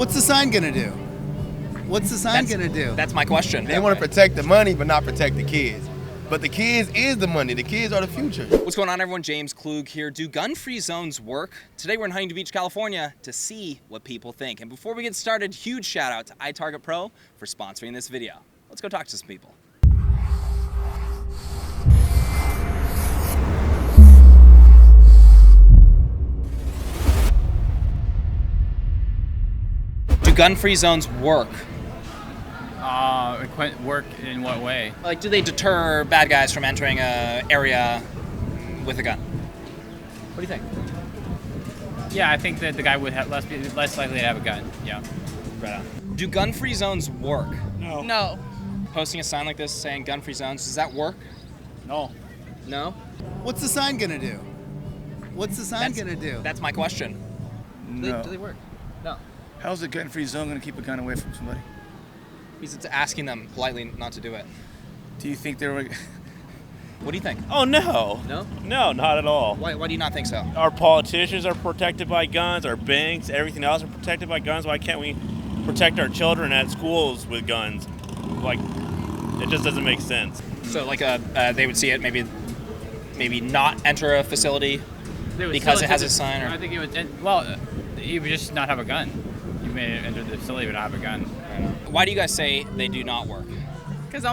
What's the sign gonna do? What's the sign gonna do? That's my question. They want to protect the money, but not protect the kids. But the kids is the money. The kids are the future. What's going on, everyone? James Klug here. Do gun-free zones work? Today we're in Huntington Beach, California to see what people think. And before we get started, huge shout out to iTarget Pro for sponsoring this video. Let's go talk to some people. Do gun-free zones work? Work in what way? Like, do they deter bad guys from entering an area with a gun? What do you think? Yeah, I think that the guy would be less likely to have a gun. Yeah. Right on. Do gun-free zones work? No. Posting a sign like this saying gun-free zones, does that work? No. No? What's the sign gonna do? What's the sign gonna do? That's my question. No. Do they work? No. How's a gun-free zone going to keep a gun away from somebody? Because it's asking them politely not to do it. Do you think they're... What do you think? Oh, no. No? No, not at all. Why do you not think so? Our politicians are protected by guns, our banks, everything else are protected by guns. Why can't we protect our children at schools with guns? Like, it just doesn't make sense. So, like, they would see it, maybe not enter a facility because it has a sign? Or? I think he would just not have a gun. You may enter the facility but not have a gun. Why do you guys say they do not work? Because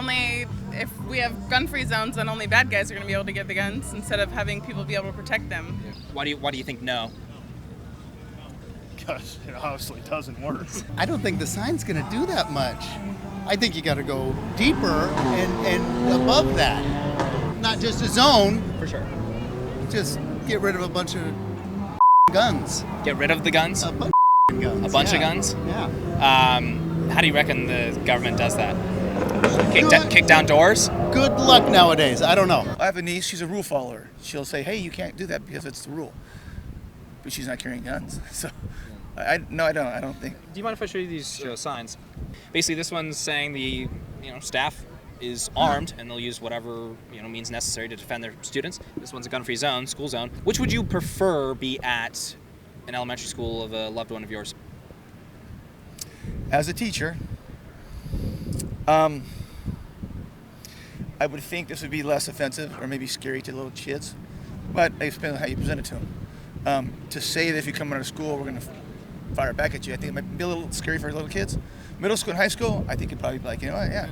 if we have gun-free zones, then only bad guys are going to be able to get the guns instead of having people be able to protect them. Why do you think no? Because it obviously doesn't work. I don't think the sign's gonna do that much. I think you gotta go deeper and above that. Not just a zone, For sure. just get rid of a bunch of guns. Get rid of the guns? A bunch of guns. A bunch of yeah. guns? Yeah. How do you reckon the government does that? Kick down doors? Good luck nowadays. I don't know. I have a niece, she's a rule follower. She'll say, hey, you can't do that because it's the rule. But she's not carrying guns. So, I don't think. Do you mind if I show you these signs? Basically, this one's saying the staff is armed and they'll use whatever means necessary to defend their students. This one's a gun-free zone, school zone. Which would you prefer be at an elementary school of a loved one of yours? As a teacher, I would think this would be less offensive or maybe scary to little kids, but it depends on how you present it to them. To say that if you come out of school, we're going to fire back at you, I think it might be a little scary for little kids. Middle school and high school, I think it'd probably be like, yeah.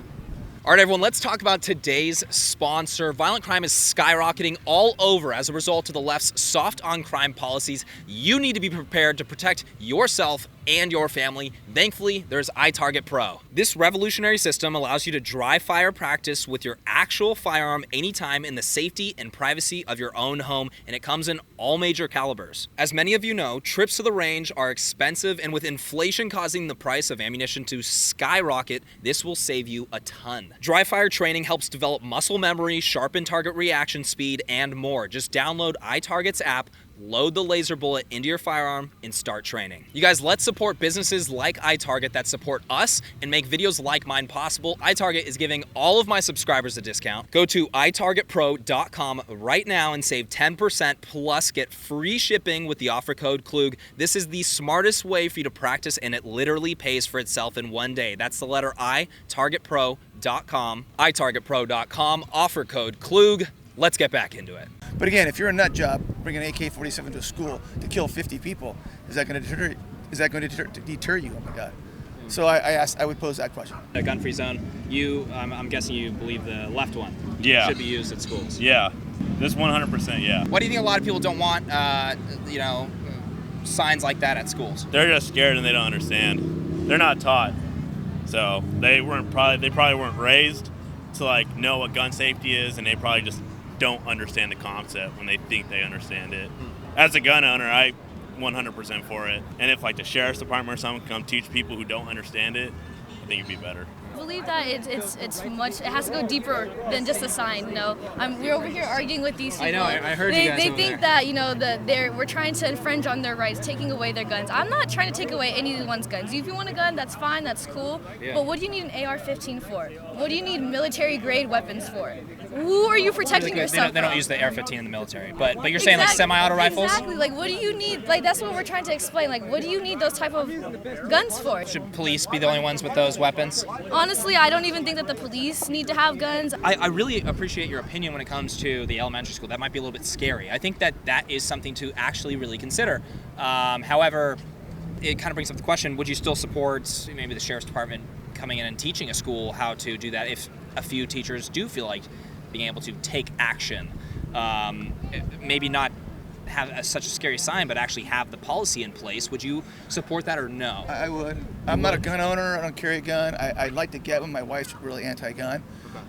All right, everyone, let's talk about today's sponsor. Violent crime is skyrocketing all over as a result of the left's soft on crime policies. You need to be prepared to protect yourself and your family. Thankfully, there's iTarget Pro. This revolutionary system allows you to dry fire practice with your actual firearm anytime in the safety and privacy of your own home, and it comes in all major calibers. As many of you know, trips to the range are expensive, and with inflation causing the price of ammunition to skyrocket, this will save you a ton. Dry fire training helps develop muscle memory, sharpen target reaction speed, and more. Just download iTarget's app, load the laser bullet into your firearm, and start training. You guys, let's support businesses like iTarget that support us and make videos like mine possible. iTarget is giving all of my subscribers a discount. Go to itargetpro.com right now and save 10% plus get free shipping with the offer code Klug. This is the smartest way for you to practice, and it literally pays for itself in one day. That's the letter I, targetpro.com, itargetpro.com, offer code Klug. Let's get back into it. But again, if you're a nut job, bring an AK-47 to a school to kill 50 people, is that going to deter? Is that going to deter you? Oh my God! So I would pose that question. A gun-free zone. I'm guessing you believe the left one. Yeah. Should be used at schools. Yeah. This 100%, yeah. Why do you think a lot of people don't want, signs like that at schools? They're just scared and they don't understand. They're not taught. So they probably weren't raised to know what gun safety is, and they probably just don't understand the concept when they think they understand it. As a gun owner, I 100% for it. And if the sheriff's department or something come teach people who don't understand it, I think it'd be better. believe that it's much. It has to go deeper than just a sign. You know, we're over here arguing with these people. I know. I heard they, you guys They over think there. that we're trying to infringe on their rights, taking away their guns. I'm not trying to take away anyone's guns. If you want a gun, that's fine. That's cool. Yeah. But what do you need an AR-15 for? What do you need military grade weapons for? Who are you protecting yourself They don't from? use the AR-15 in the military, but you're saying like semi-auto rifles? Exactly. Like, what do you need? Like, that's what we're trying to explain. Like, what do you need those type of guns for? Should police be the only ones with those weapons? Honestly, I don't even think that the police need to have guns. I really appreciate your opinion when it comes to the elementary school. That might be a little bit scary. I think that is something to actually really consider. However, it kind of brings up the question, would you still support maybe the sheriff's department coming in and teaching a school how to do that if a few teachers do feel like being able to take action? Maybe not have such a scary sign, but actually have the policy in place. Would you support that or no? I would. I'm not a gun owner. I don't carry a gun. I'd like to get one. My wife's really anti-gun.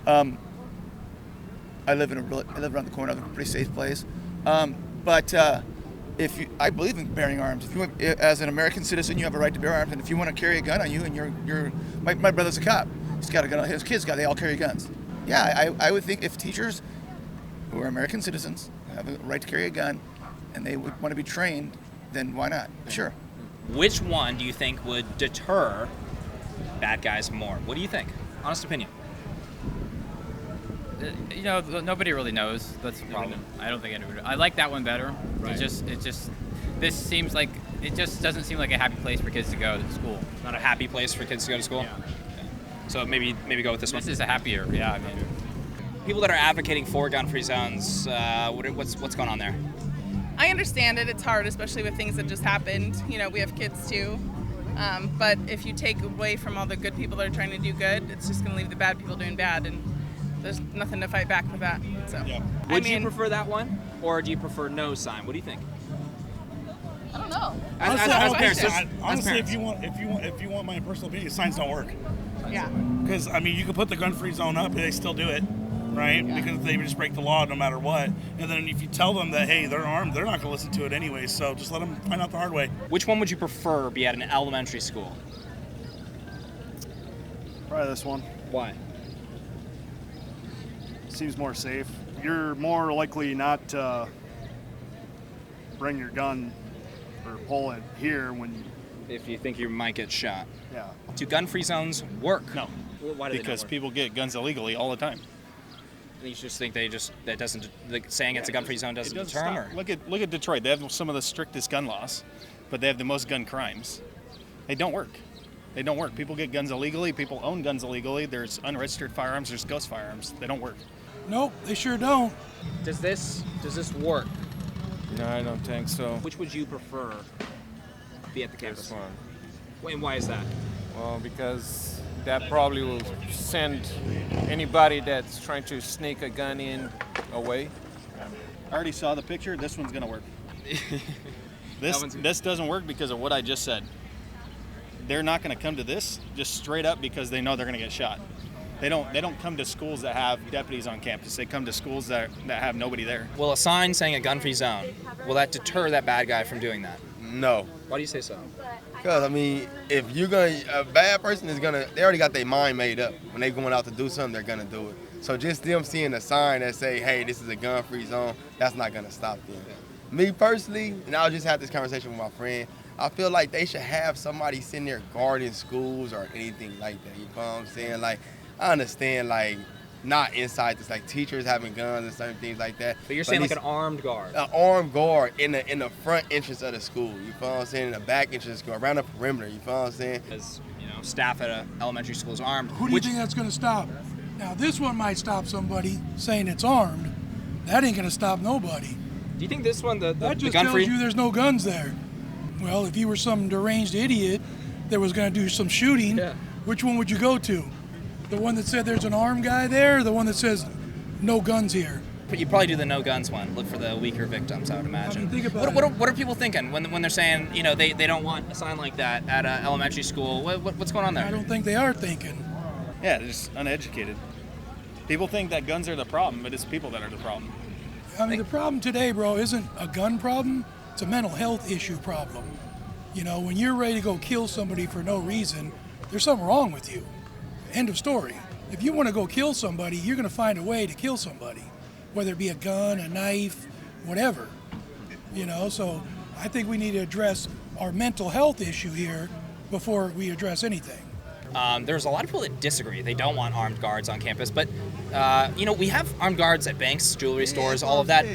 I live around the corner of a pretty safe place. But I believe in bearing arms. As an American citizen, you have a right to bear arms. And if you want to carry a gun on you, and my brother's a cop, he's got a gun. His kids they all carry guns. Yeah, I would think if teachers who are American citizens have a right to carry a gun, and they would want to be trained, then why not? Sure. Which one do you think would deter bad guys more? What do you think? Honest opinion. You know, nobody really knows. That's the problem. I don't think anybody. I like that one better. Right. This seems like it just doesn't seem like a happy place for kids to go to school. Not a happy place for kids to go to school? Yeah. So maybe go with this one. This is a happier. Yeah, I mean. People that are advocating for gun-free zones, what's going on there? I understand it. It's hard, especially with things that just happened. You know, we have kids too. But if you take away from all the good people that are trying to do good, it's just going to leave the bad people doing bad, and there's nothing to fight back with that. So, Yeah. Would you prefer that one, or do you prefer no sign? What do you think? I don't know. As parents, Honestly, if you want my personal opinion, signs don't work. yeah. Because I mean, you can put the gun-free zone up, and they still do it, right? Yeah. Because they just break the law no matter what. And then if you tell them that hey, they're armed, they're not going to listen to it anyway. So just let them find out the hard way. Which one would you prefer be at an elementary school? Probably this one. Why? Seems more safe. You're more likely not to bring your gun or pull it here when. If you think you might get shot. Yeah. Do gun-free zones work? No, Why do because they not work? people get guns illegally all the time. You just think that doesn't, saying it's a gun-free zone doesn't It deter them? stop. Or? Look at Detroit. They have some of the strictest gun laws, but they have the most gun crimes. They don't work. They don't work. People get guns illegally. People own guns illegally. There's unregistered firearms. There's ghost firearms. They don't work. Nope, they sure don't. Does this work? No, I don't think so. Which would you prefer be at the campus? This one. And why is that? Well, because that probably will send anybody that's trying to sneak a gun in away. I already saw the picture. This one's gonna work. This doesn't work because of what I just said. They're not gonna come to this just straight up because they know they're gonna get shot. They don't come to schools that have deputies on campus. They come to schools that have nobody there. Will a sign saying a gun-free zone, will that deter that bad guy from doing that? No. Why do you say so? Because, I mean, if you're a bad person is they already got their mind made up. When they going out to do something, they're going to do it. So just them seeing a sign that say, hey, this is a gun-free zone, that's not going to stop them. Me personally, and I just had this conversation with my friend, I feel like they should have somebody sitting there guarding schools or anything like that. You know what I'm saying? Like, I understand, like, not inside this, like teachers having guns and certain things like that. But you're saying like an armed guard? An armed guard in the front entrance of the school. You feel what I'm saying? In the back entrance of the school, around the perimeter. You feel what I'm saying? As staff at an elementary school is armed. Who do you think that's going to stop? Now, this one might stop somebody saying it's armed. That ain't going to stop nobody. Do you think this one, the That just gun-free? tells you there's no guns there. Well, if you were some deranged idiot that was going to do some shooting, which one would you go to? The one that said there's an armed guy there, or the one that says no guns here? But you probably do the no guns one. Look for the weaker victims, I would imagine. I mean, think about what are people thinking when they're saying they don't want a sign like that at an elementary school? What's going on there? I don't think they are thinking. Yeah, they're just uneducated. People think that guns are the problem, but it's people that are the problem. I mean, the problem today, bro, isn't a gun problem. It's a mental health issue problem. You know, when you're ready to go kill somebody for no reason, there's something wrong with you. End of story. If you want to go kill somebody, you're going to find a way to kill somebody, whether it be a gun, a knife, whatever. You know, so I think we need to address our mental health issue here before we address anything. There's a lot of people that disagree. They don't want armed guards on campus, but you know, we have armed guards at banks, jewelry stores, all of that.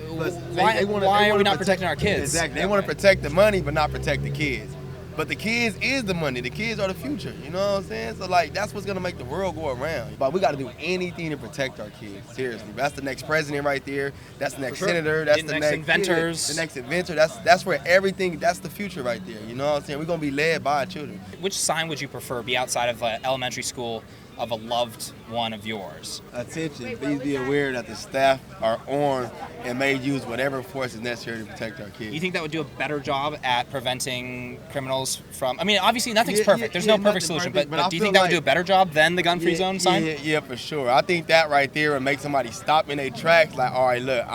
Why are we not protecting our kids? Exactly. They want to protect the money, but not protect the kids. But the kids is the money. The kids are the future. You know what I'm saying? So like, that's what's gonna make the world go around. But we got to do anything to protect our kids. Seriously, that's the next president right there. That's the next senator. That's the next inventors. The next inventor. That's where everything. That's the future right there. You know what I'm saying? We're gonna be led by our children. Which sign would you prefer be outside of elementary school of a loved one of yours? Attention, please be aware that the staff are armed and may use whatever force is necessary to protect our kids. You think that would do a better job at preventing criminals from, I mean, obviously nothing's perfect. There's no perfect solution, but do you think that would do a better job than the gun-free zone sign? Yeah, for sure. I think that right there would make somebody stop in their tracks, like, all right, look,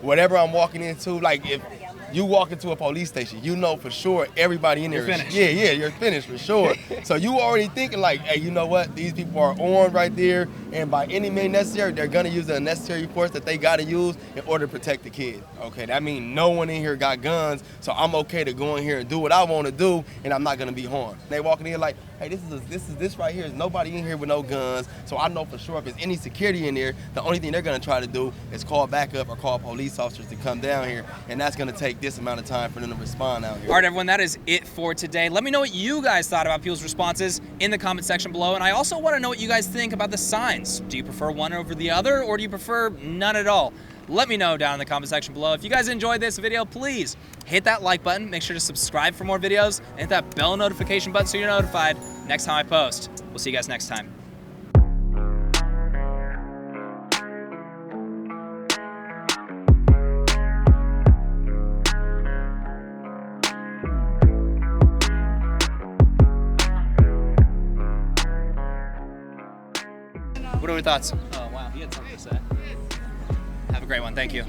whatever I'm walking into, like if you walk into a police station, you know for sure everybody in there You're finished. You're finished for sure. So you already thinking like, hey, you know what? These people are armed right there, and by any means necessary, they're gonna use the necessary force that they gotta use in order to protect the kids. Okay, that means no one in here got guns, so I'm okay to go in here and do what I want to do, and I'm not gonna be harmed. They walking in like, hey, this right here is nobody in here with no guns, so I know for sure if there's any security in there, the only thing they're gonna try to do is call backup or call police officers to come down here, and that's gonna take this amount of time for them to respond out here. All right, everyone, that is it for today. Let me know what you guys thought about people's responses in the comment section below, and I also want to know what you guys think about the signs. Do you prefer one over the other, or do you prefer none at all? Let me know down in the comment section below. If you guys enjoyed this video, please hit that like button, make sure to subscribe for more videos, and hit that bell notification button so you're notified next time I post. We'll see you guys next time. What are your thoughts? Oh, wow, he had something to say. Have a great one. Thank you.